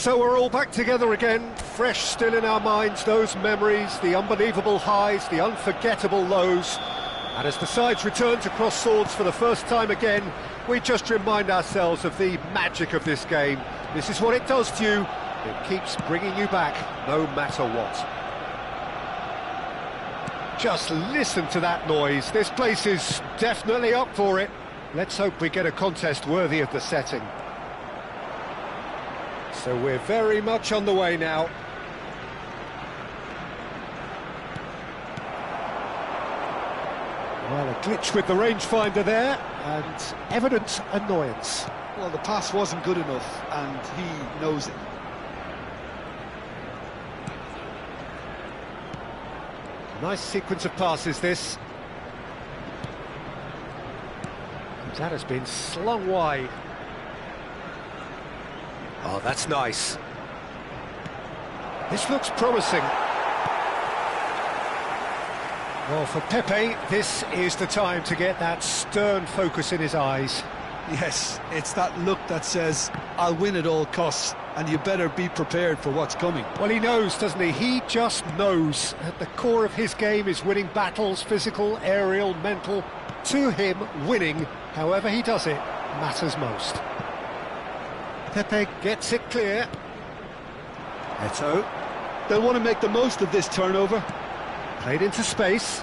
So we're all back together again, fresh still in our minds, those memories, the unbelievable highs, the unforgettable lows. And as the sides return to cross swords for the first time again, we just remind ourselves of the magic of this game. This is what it does to you. It keeps bringing you back, no matter what. Just listen to that noise. This place is definitely up for it. Let's hope we get a contest worthy of the setting. So we're very much on the way now. Well, a glitch with the rangefinder there, and evident annoyance. Well, the pass wasn't good enough, and he knows it. Nice sequence of passes, this. That has been slung wide. Oh, that's nice. This looks promising. Well, for Pepe, this is the time to get that stern focus in his eyes. Yes, it's that look that says, I'll win at all costs, and you better be prepared for what's coming. Well, he knows, doesn't he? He just knows. At the core of his game is winning battles, physical, aerial, mental. To him, winning, however he does it, matters most. Pepe gets it clear. Eto'o. They'll want to make the most of this turnover. Played into space.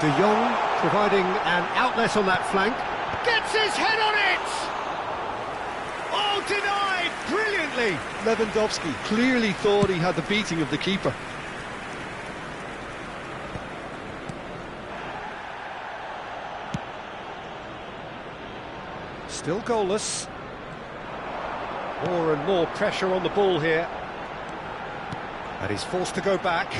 De Jong providing an outlet on that flank. Gets his head on it! Oh, denied brilliantly! Lewandowski clearly thought he had the beating of the keeper. Still goalless. More and more pressure on the ball here. And he's forced to go back.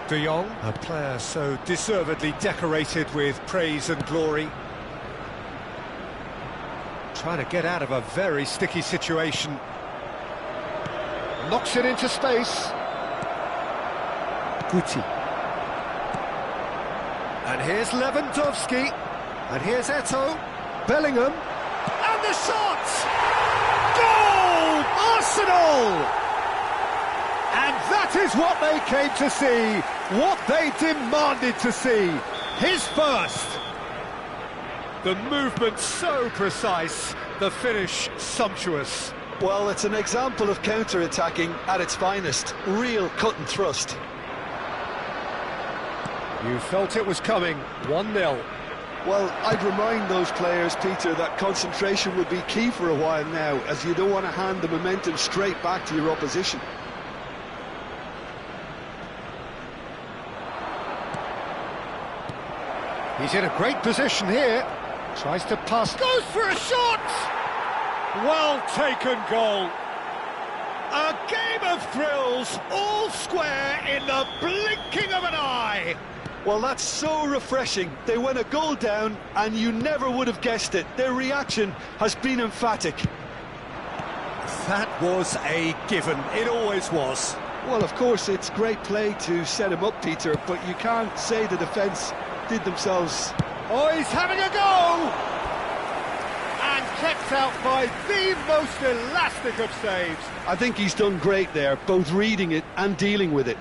De Jong, a player so deservedly decorated with praise and glory. Trying to get out of a very sticky situation. Knocks it into space. Guti. And here's Lewandowski. And here's Eto'o. Bellingham. And the shot! Goal! Arsenal! And that is what they came to see, what they demanded to see. His first. The movement so precise, the finish sumptuous. Well, it's an example of counter-attacking at its finest. Real cut and thrust. You felt it was coming, 1-0. Well, I'd remind those players, Peter, that concentration would be key for a while now, as you don't want to hand the momentum straight back to your opposition. He's in a great position here. Tries to pass. Goes for a shot! Well taken goal. A game of thrills, all square in the blinking of an eye. Well, that's so refreshing. They went a goal down, and you never would have guessed it. Their reaction has been emphatic. That was a given. It always was. Well, of course, it's great play to set him up, Peter, but you can't say the defence did themselves. Oh, he's having a go! And kept out by the most elastic of saves. I think he's done great there, both reading it and dealing with it.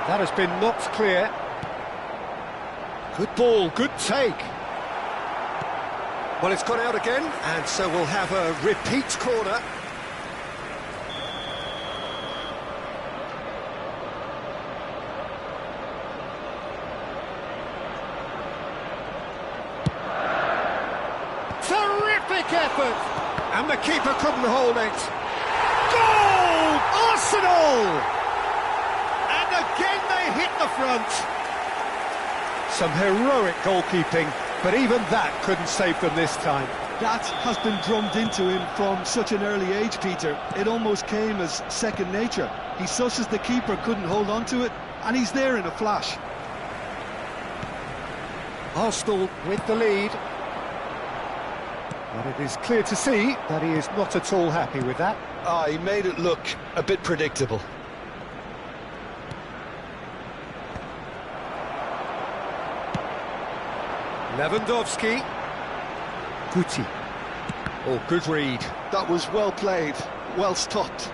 That has been knocked clear. Good ball, good take. Well, it's gone out again, and so we'll have a repeat corner. Terrific effort! And the keeper couldn't hold it. Goal! Arsenal! Again they hit the front. Some heroic goalkeeping, but even that couldn't save them this time. That has been drummed into him from such an early age, Peter. It almost came as second nature. He susses the keeper couldn't hold on to it, and he's there in a flash. Arsenal with the lead. But it is clear to see that he is not at all happy with that. He made it look a bit predictable. Lewandowski. Guti. Oh, good read. That was well played, well stopped.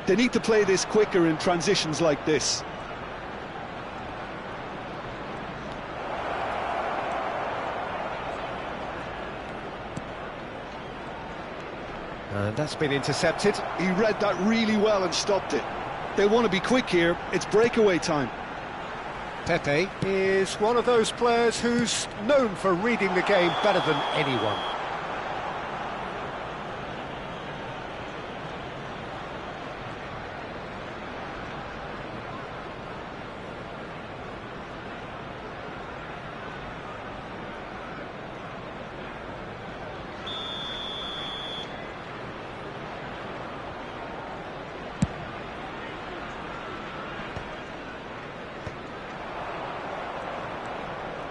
They need to play this quicker in transitions like this. And that's been intercepted. He read that really well and stopped it. They want to be quick here, it's breakaway time. Pepe is one of those players who's known for reading the game better than anyone.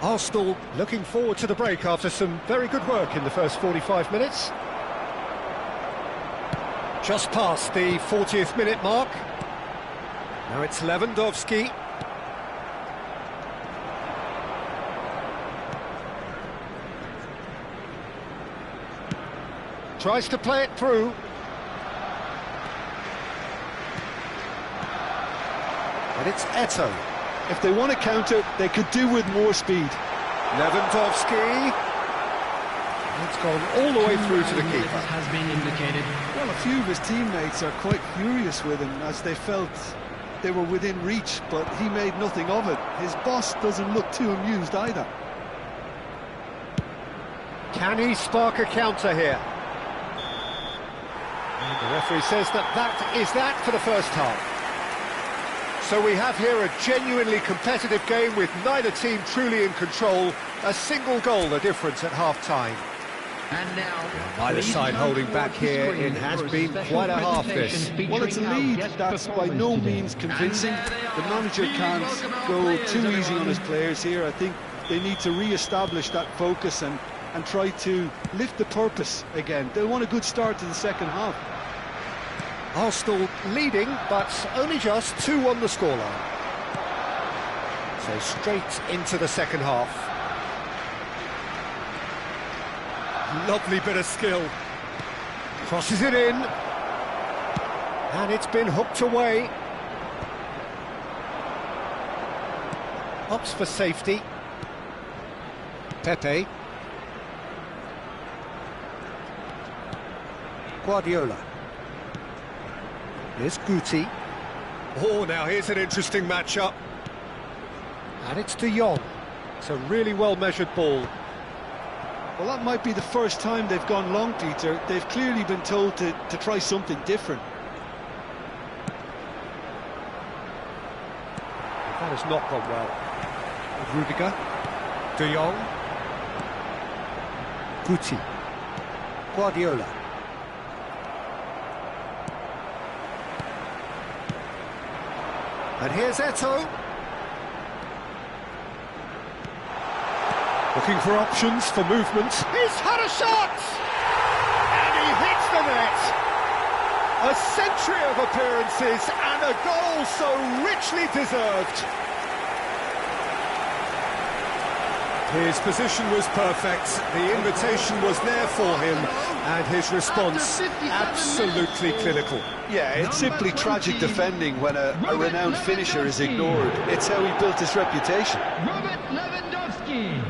Arsenal looking forward to the break after some very good work in the first 45 minutes. Just past the 40th minute mark. Now it's Lewandowski. Tries to play it through. And it's Eto'o. If they want to counter, they could do with more speed. Lewandowski. It's gone all the way through to the keeper. Has been indicated. Well, a few of his teammates are quite furious with him as they felt they were within reach, but he made nothing of it. His boss doesn't look too amused either. Can he spark a counter here? And the referee says that is that for the first half. So we have here a genuinely competitive game with neither team truly in control. A single goal the difference at half-time. And now, Either side holding back here. It has been quite a half this. Well, it's a lead that's by no means convincing. The manager can't go too easy on his players here. I think they need to re-establish that focus and try to lift the purpose again. They want a good start to the second half. Arsenal leading, but only just 2 on the scoreline. So straight into the second half. Lovely bit of skill. Crosses it in. And it's been hooked away. Opts for safety. Pepe. Guardiola. Here's Guti. Oh, now here's an interesting matchup. And it's De Jong. It's a really well-measured ball. Well, that might be the first time they've gone long, Peter. They've clearly been told to try something different. That has not gone well. Rudiger. De Jong. Guti. Guardiola. And here's Eto'o. Looking for options, for movement. He's had a shot! And he hits the net! A century of appearances and a goal so richly deserved. His position was perfect, the invitation was there for him, and his response absolutely clinical. Yeah, it's simply tragic defending when a renowned finisher is ignored. It's how he built his reputation. Robert Lewandowski.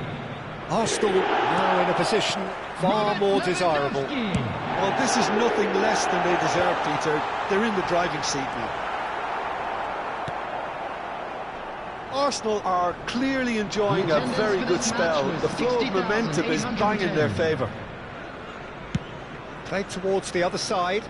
Arsenal now in a position far more desirable. Well, this is nothing less than they deserve, Peter. They're in the driving seat now. Arsenal are clearly enjoying a very good spell. The flow of momentum is bang in their favour. Played towards the other side.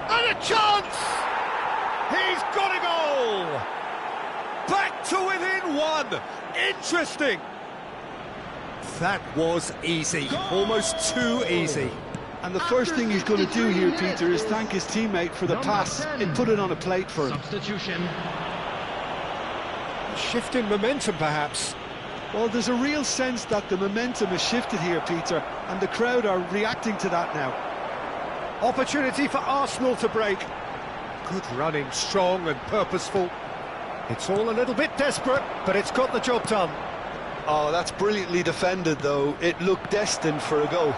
And a chance! He's got a goal! Back to within 1! Interesting! That was easy, almost too easy. And the first thing he's going to do here, Peter, is thank his teammate for the pass. It put it on a plate for him. Substitution. A shift in momentum, perhaps. Well, there's a real sense that the momentum has shifted here, Peter, and the crowd are reacting to that now. Opportunity for Arsenal to break. Good running, strong and purposeful. It's all a little bit desperate, but it's got the job done. Oh, that's brilliantly defended, though. It looked destined for a goal.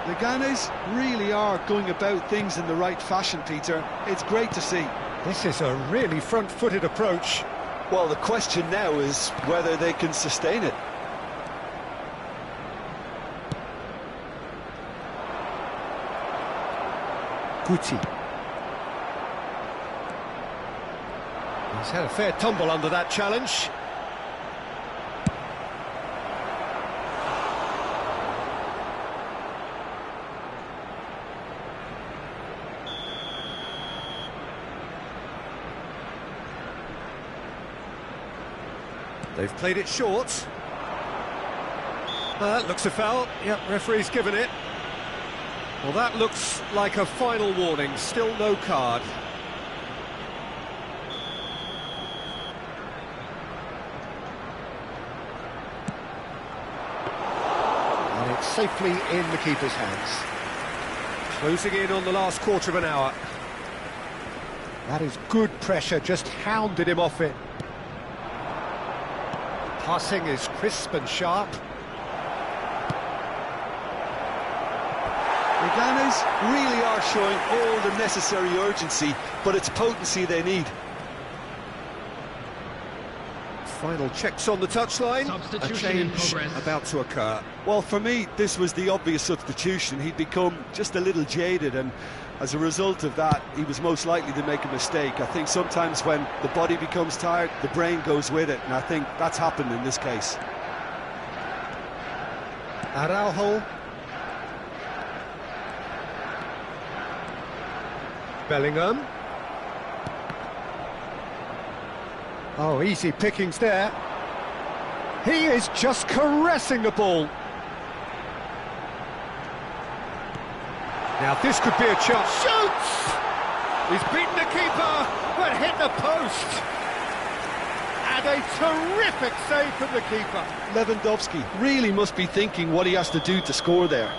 Leganes really are going about things in the right fashion, Peter. It's great to see. This is a really front-footed approach. Well, the question now is whether they can sustain it. Guti. He's had a fair tumble under that challenge. They've played it short. That looks a foul. Yep, referee's given it. Well, that looks like a final warning. Still no card. And it's safely in the keeper's hands. Closing in on the last quarter of an hour. That is good pressure, just hounded him off it. Passing is crisp and sharp. Leganes really are showing all the necessary urgency, but it's potency they need. Final checks on the touchline. A change about to occur. Well, for me, this was the obvious substitution. He'd become just a little jaded, and as a result of that, he was most likely to make a mistake. I think sometimes when the body becomes tired, the brain goes with it, and I think that's happened in this case. Araujo. Bellingham. Oh, easy pickings there. He is just caressing the ball. Now this could be a chance. Shoots! He's beaten the keeper, but hit the post. And a terrific save from the keeper. Lewandowski really must be thinking what he has to do to score there.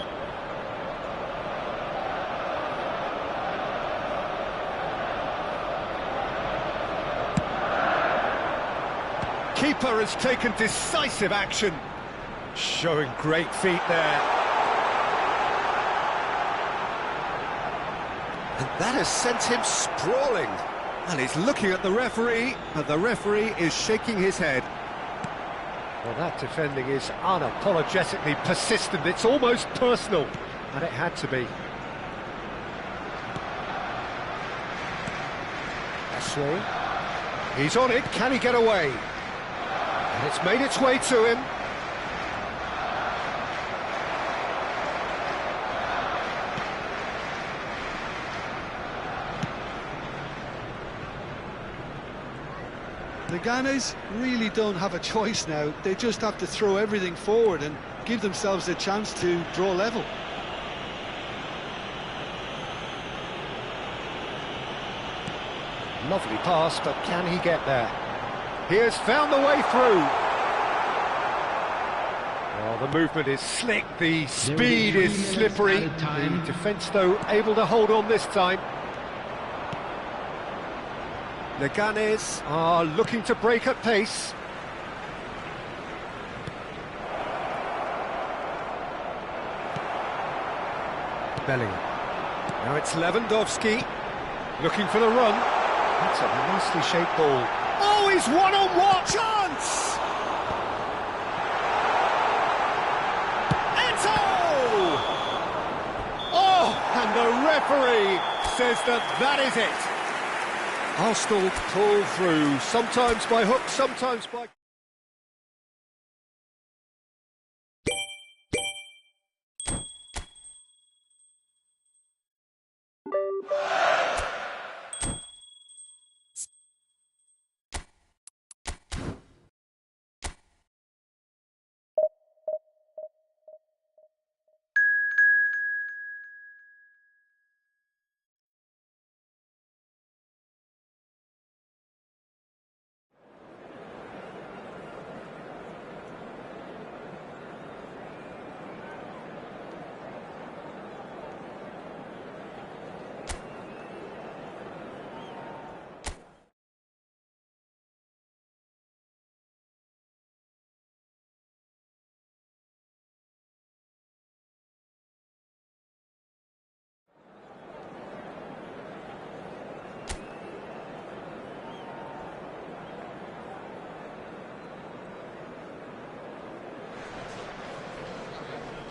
Keeper has taken decisive action. Showing great feet there. And that has sent him sprawling. And he's looking at the referee, but the referee is shaking his head. Well, that defending is unapologetically persistent. It's almost personal, and it had to be. Ashley. He's on it. Can he get away? And it's made its way to him. Leganes really don't have a choice now. They just have to throw everything forward and give themselves a chance to draw level. Lovely pass, but can he get there? He has found the way through. Well, the movement is slick, the speed is slippery. The defence, though, able to hold on this time. Leganes are looking to break at pace. Bellingham. Now it's Lewandowski, looking for the run. That's a nicely shaped ball. Oh, he's one-on-one! Chance! Eto'o! Oh, and the referee says that is it. Arsenal pull through, sometimes by hook, sometimes by...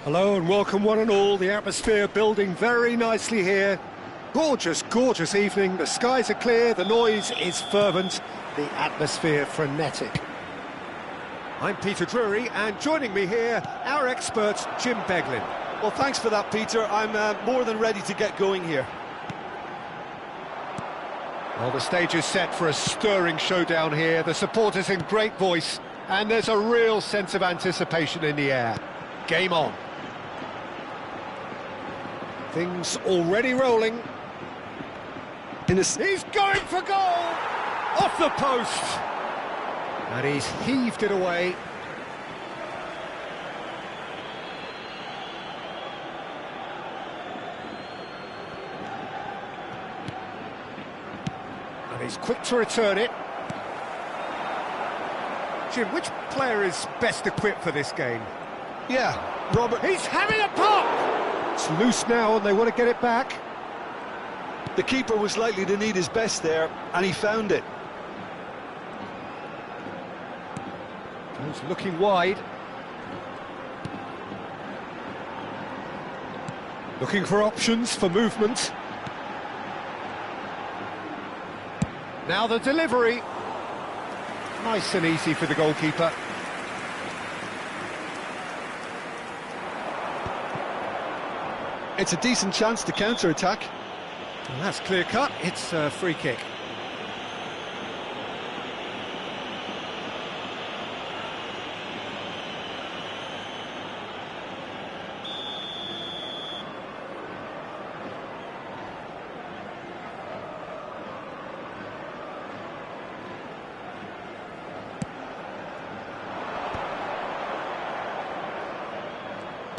Hello and welcome one and all, the atmosphere building very nicely here. Gorgeous, gorgeous evening, the skies are clear, the noise is fervent, the atmosphere frenetic. I'm Peter Drury, and joining me here, our expert, Jim Beglin. Well, thanks for that, Peter. I'm more than ready to get going here. Well, the stage is set for a stirring showdown here, the supporters in great voice, and there's a real sense of anticipation in the air. Game on. Things already rolling. He's going for goal! Off the post! And he's heaved it away. And he's quick to return it. Jim, which player is best equipped for this game? Yeah, Robert. He's having a pop! It's loose now and they want to get it back. The keeper was likely to need his best there, and he found it. He's looking wide. Looking for options for movement. Now the delivery. Nice and easy for the goalkeeper. It's a decent chance to counter-attack. Well, that's clear-cut. It's a free kick.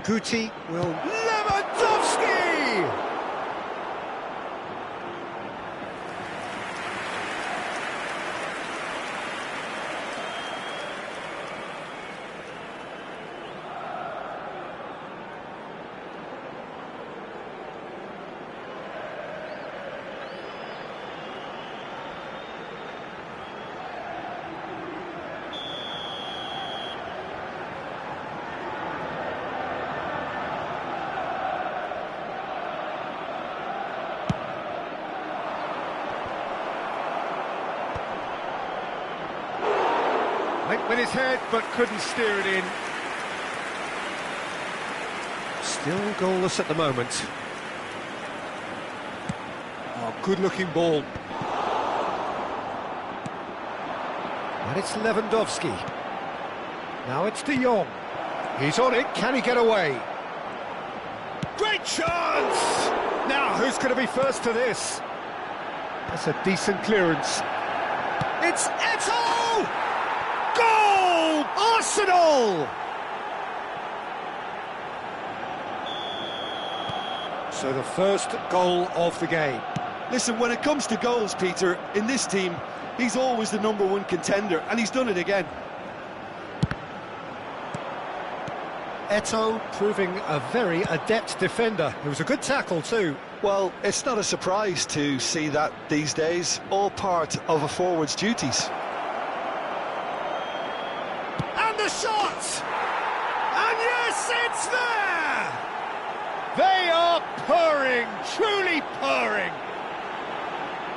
Guti will... Lewandowski! Went with his head, but couldn't steer it in. Still goalless at the moment. Oh, good-looking ball. And it's Lewandowski. Now it's De Jong. He's on it, can he get away? Great chance! Now, who's going to be first to this? That's a decent clearance. It's Eto'o! Goal! Arsenal! So the first goal of the game. Listen, when it comes to goals, Peter, in this team, he's always the #1 contender, and he's done it again. Eto'o proving a very adept defender. It was a good tackle too. Well, it's not a surprise to see that these days, all part of a forward's duties. And the shot! And yes, it's there! They are purring, truly purring.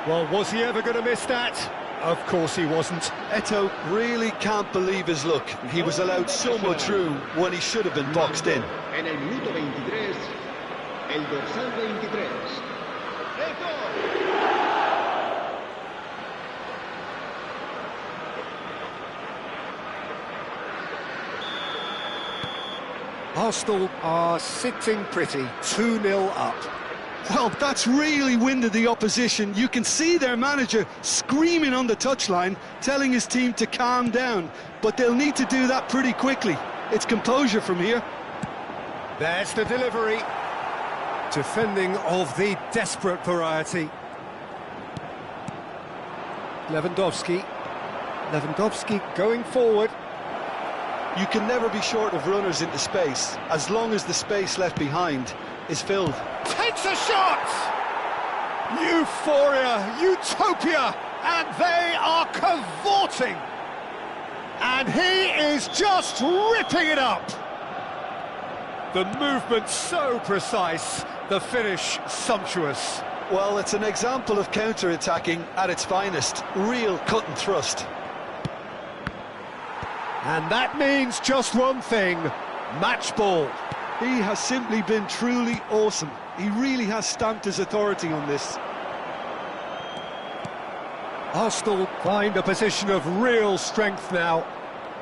Well, was he ever going to miss that? Of course he wasn't. Eto'o really can't believe his luck. He was allowed so much room when he should have been boxed in. En el minuto 23, el dorsal 23. Arsenal are sitting pretty, 2-0 up. Well, that's really winded the opposition. You can see their manager screaming on the touchline, telling his team to calm down. But they'll need to do that pretty quickly. It's composure from here. There's the delivery. Defending of the desperate variety. Lewandowski. Lewandowski going forward. You can never be short of runners into space, as long as the space left behind is filled. Takes a shot! Euphoria, utopia, and they are cavorting. And he is just ripping it up. The movement so precise, the finish sumptuous. Well, it's an example of counter-attacking at its finest. Real cut and thrust. And that means just one thing, match ball. He has simply been truly awesome. He really has stamped his authority on this. Arsenal find a position of real strength now.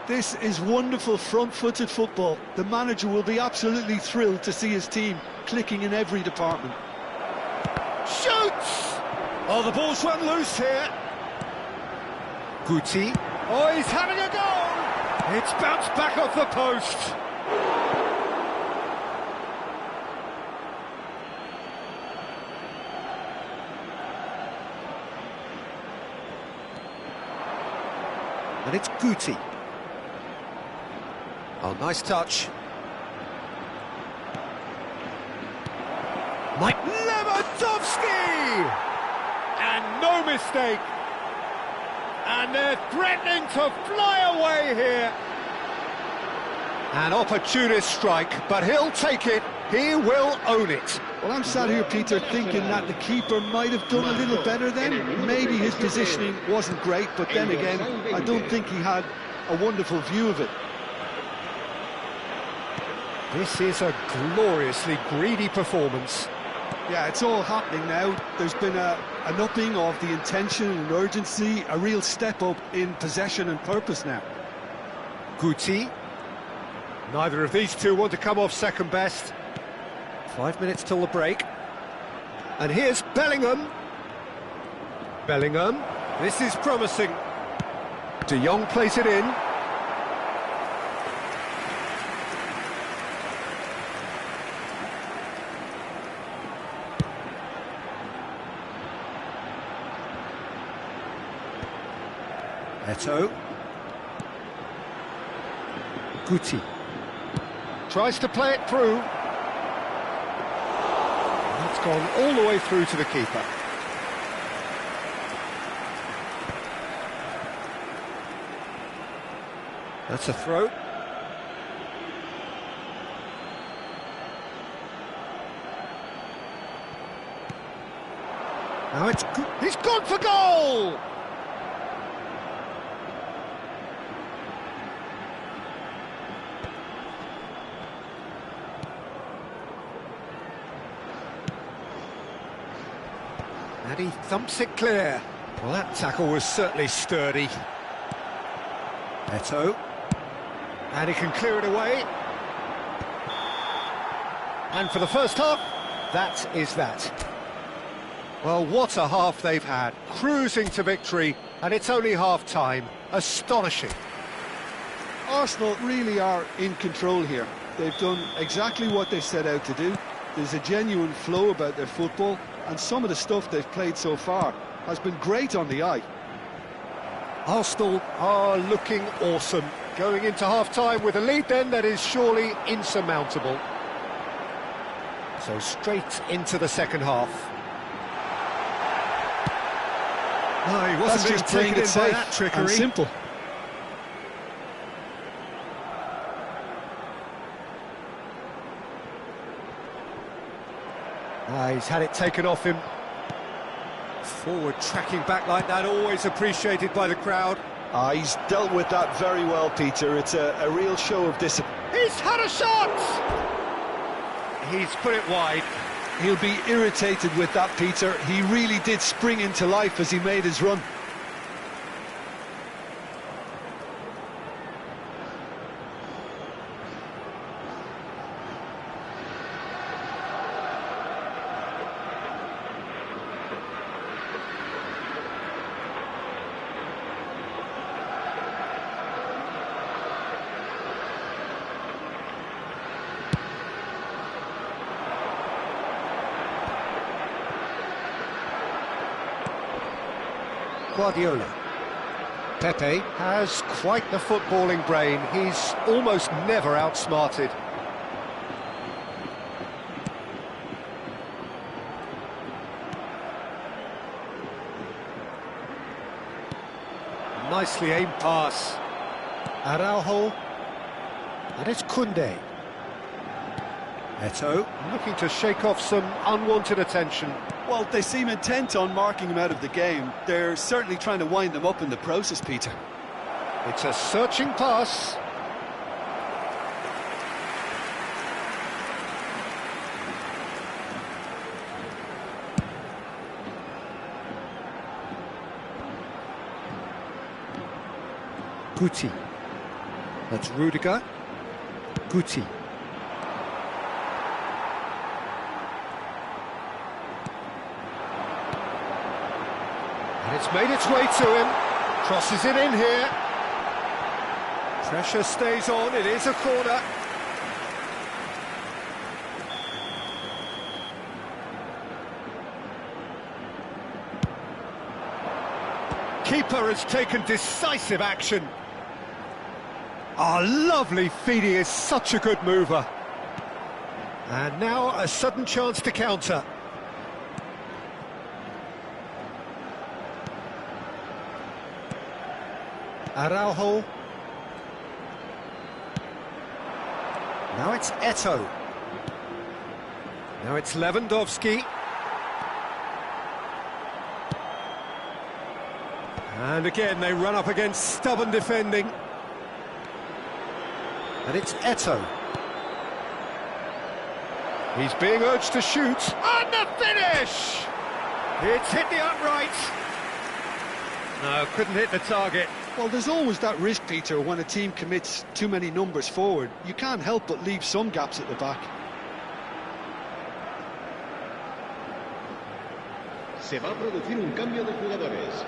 This is wonderful front-footed football. The manager will be absolutely thrilled to see his team clicking in every department. Shoots! Oh, the ball's run loose here. Guti. Oh, he's having a go! It's bounced back off the post. And it's Guti. Oh, nice touch. Mike Lewandowski! And no mistake. And they're threatening to fly away here. An opportunist strike, but he'll take it. He will own it. Well, I'm sat here, Peter, thinking that the keeper might have done a little better then. Maybe his positioning wasn't great, but then again, I don't think he had a wonderful view of it. This is a gloriously greedy performance. Yeah, it's all happening now. There's been an upping of the intention and urgency, a real step up in possession and purpose now. Guti. Neither of these two want to come off second best. 5 minutes till the break. And here's Bellingham. Bellingham. This is promising. De Jong plays it in. Eto'o. Guti. Tries to play it through. That's gone all the way through to the keeper. That's a throw. Now it's good. He's gone for goal! And he thumps it clear. Well, that tackle was certainly sturdy. Eto'o. And he can clear it away. And for the first half, that is that. Well, what a half they've had. Cruising to victory, and it's only half-time. Astonishing. Arsenal really are in control here. They've done exactly what they set out to do. There's a genuine flow about their football, and some of the stuff they've played so far has been great on the eye. Arsenal are looking awesome. Going into half-time with a lead then that is surely insurmountable. So straight into the second half. No, he wasn't just playing it by that trickery. And simple. He's had it taken off him. Forward tracking back like that, always appreciated by the crowd. He's dealt with that very well, Peter. It's a real show of discipline. He's had a shot! He's put it wide. He'll be irritated with that, Peter. He really did spring into life as he made his run. Guardiola. Pepe has quite the footballing brain. He's almost never outsmarted. Nicely aimed pass. Araujo. And it's Koundé. Eto'o looking to shake off some unwanted attention. Well, they seem intent on marking him out of the game. They're certainly trying to wind them up in the process, Peter. It's a searching pass. Guti. That's Rudiger. Guti. And it's made its way to him. Crosses it in here. Pressure stays on, it is a corner. Keeper has taken decisive action. Oh, lovely feed, he is such a good mover. And now a sudden chance to counter. Araujo. Now it's Eto'o. Now it's Lewandowski. And again they run up against stubborn defending. And it's Eto'o. He's being urged to shoot. And the finish! It's hit the upright. No, couldn't hit the target. Well, there's always that risk, Peter, when a team commits too many numbers forward. You can't help but leave some gaps at the back. Se va a producir un cambio de jugadores.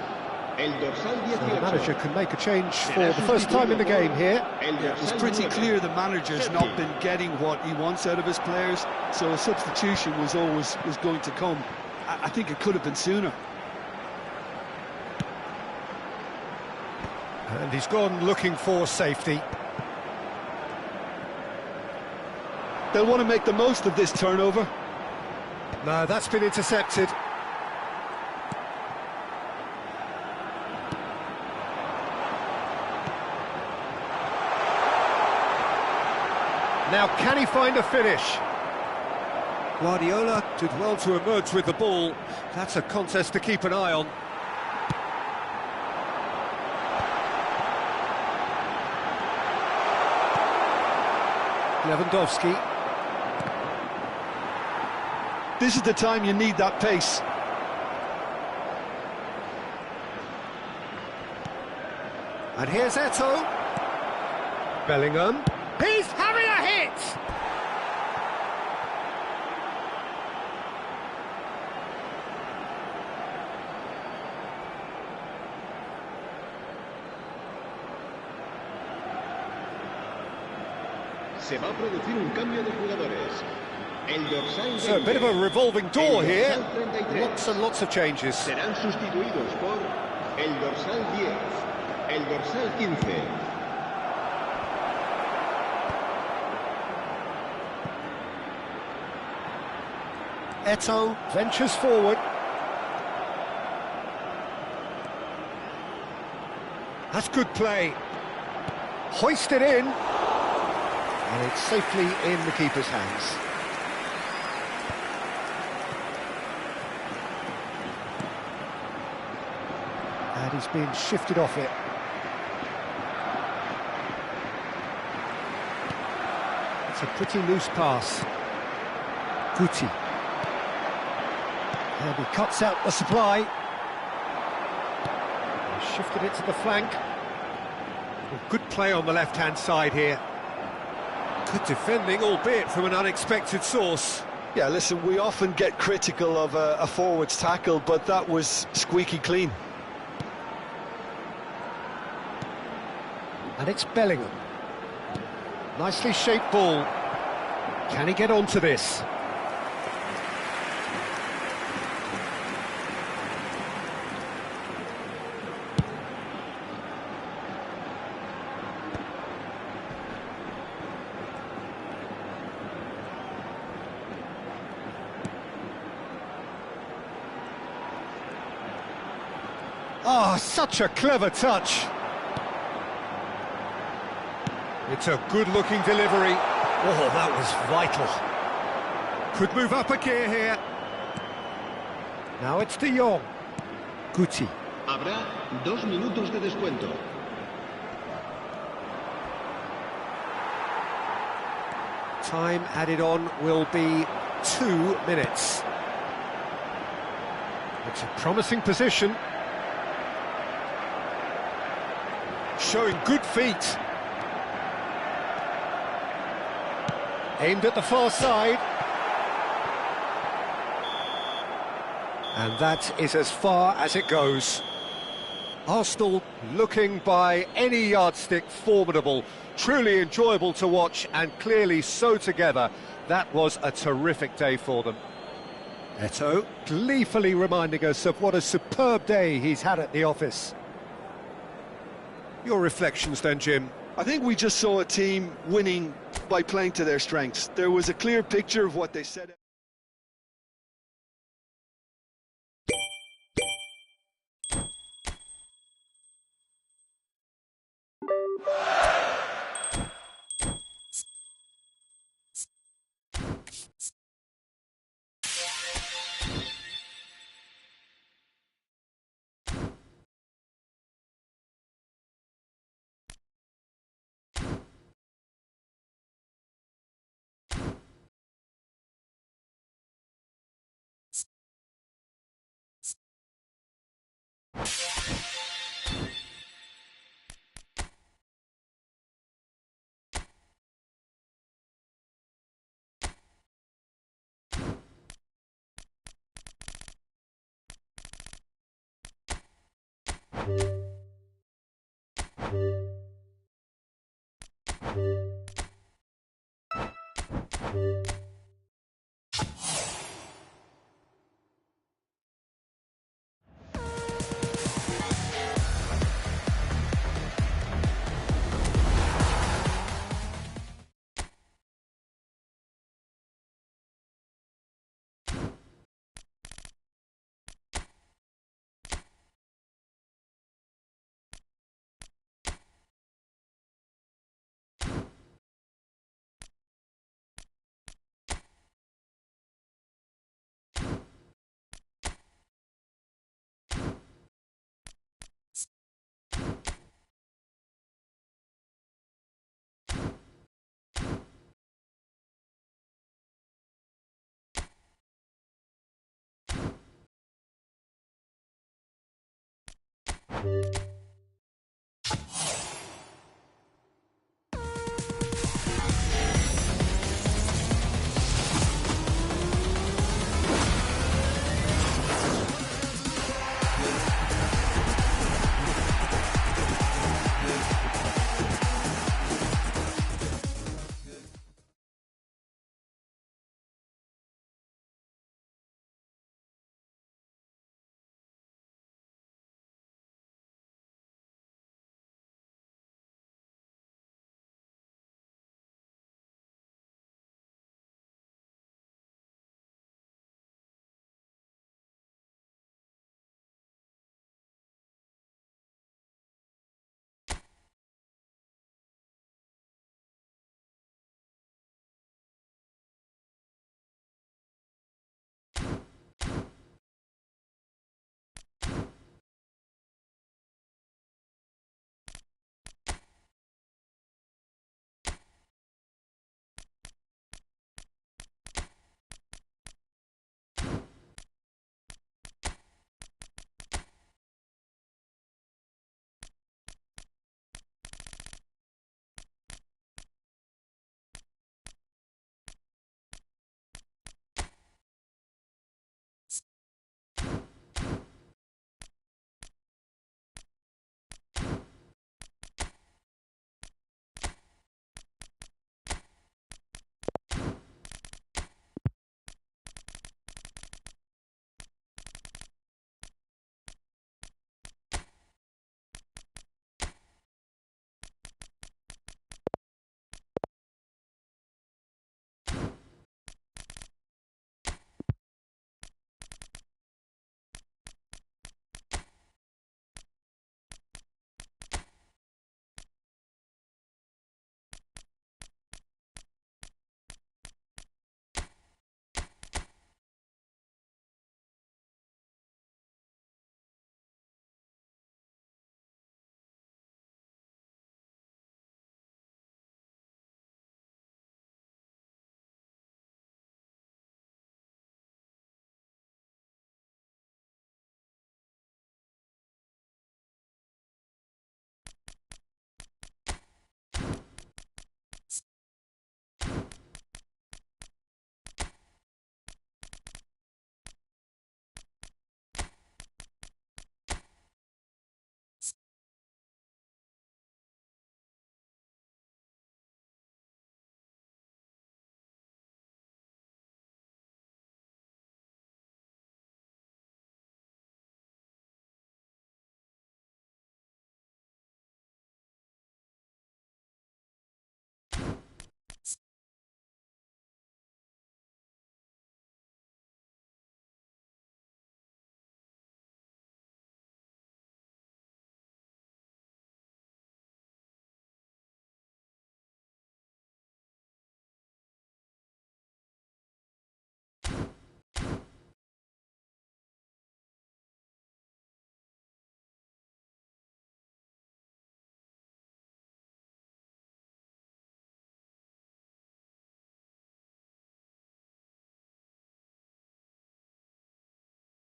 El dorsal So the 18. manager can make a change for the first time in the game here. El Yeah, it's dorsal pretty 9. clear the manager's not been getting what he wants out of his players, so a substitution was going to come. I think it could have been sooner. And he's gone looking for safety. They'll want to make the most of this turnover. No, that's been intercepted. Now, can he find a finish? Guardiola did well to emerge with the ball. That's a contest to keep an eye on. Lewandowski. This is the time you need that pace. And here's Eto'o. Bellingham. He's having a hit! Se va a producir un cambio de jugadores. El dorsal 20. So a bit of a revolving door El here. dorsal 33. Lots and lots of changes. Serán sustituidos por el dorsal 10, el dorsal 15. Eto'o ventures forward. That's good play. Hoisted in. And it's safely in the keeper's hands. And he's been shifted off it. It's a pretty loose pass. Guti. And he cuts out the supply. He shifted it to the flank. Well, good play on the left-hand side here. Good defending, albeit from an unexpected source. Yeah, listen, we often get critical of a forward's tackle, but that was squeaky clean. And it's Bellingham. Nicely shaped ball. Can he get onto this? Oh, such a clever touch. It's a good-looking delivery. Oh, that was vital. Could move up a gear here. Now it's De Jong. Guti. Habrá 2 minutos de descuento. Time added on will be 2 minutes. It's a promising position. Showing good feet. Aimed at the far side. And that is as far as it goes. Arsenal looking by any yardstick formidable, truly enjoyable to watch, and clearly so together. That was a terrific day for them. Eto'o gleefully reminding us of what a superb day he's had at the office. Your reflections then, Jim? I think we just saw a team winning by playing to their strengths. There was a clear picture of what they set out.